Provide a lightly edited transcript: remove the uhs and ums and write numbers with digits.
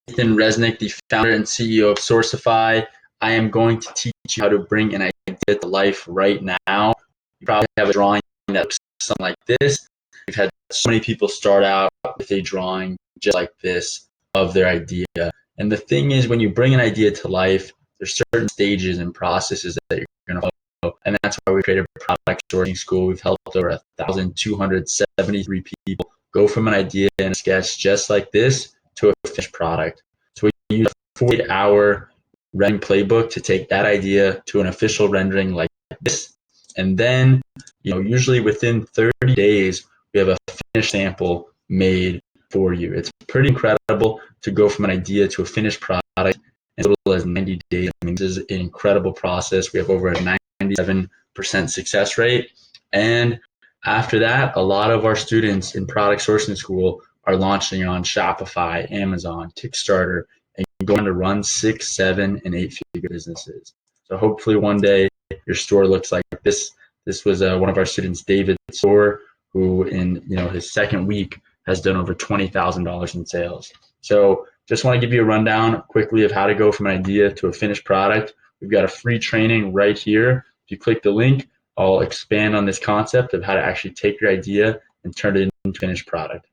Resnick, the founder and CEO of Sourcify. I am going to teach you how to bring an idea to life right now. You probably have a drawing that looks something like this. We've had so many people start out with a drawing just like this of their idea. And the thing is, when you bring an idea to life, there's certain stages and processes that you're going to follow. And that's why we created a product sourcing school. We've helped over 1,273 people go from an idea and a sketch just like this to a finished product. So we use a 48-hour rendering playbook to take that idea to an official rendering like this. And then, usually within 30 days, we have a finished sample made for you. It's pretty incredible to go from an idea to a finished product in as little as 90 days. I mean, this is an incredible process. We have over a 97% success rate. And after that, a lot of our students in product sourcing school are launching on Shopify, Amazon, Kickstarter, and going to run 6, 7, and 8-figure businesses. So hopefully one day your store looks like this. This was one of our students, David Soar, who in his second week has done over $20,000 in sales. So just want to give you a rundown quickly of how to go from an idea to a finished product. We've got a free training right here. If you click the link, I'll expand on this concept of how to actually take your idea and turn it into a finished product.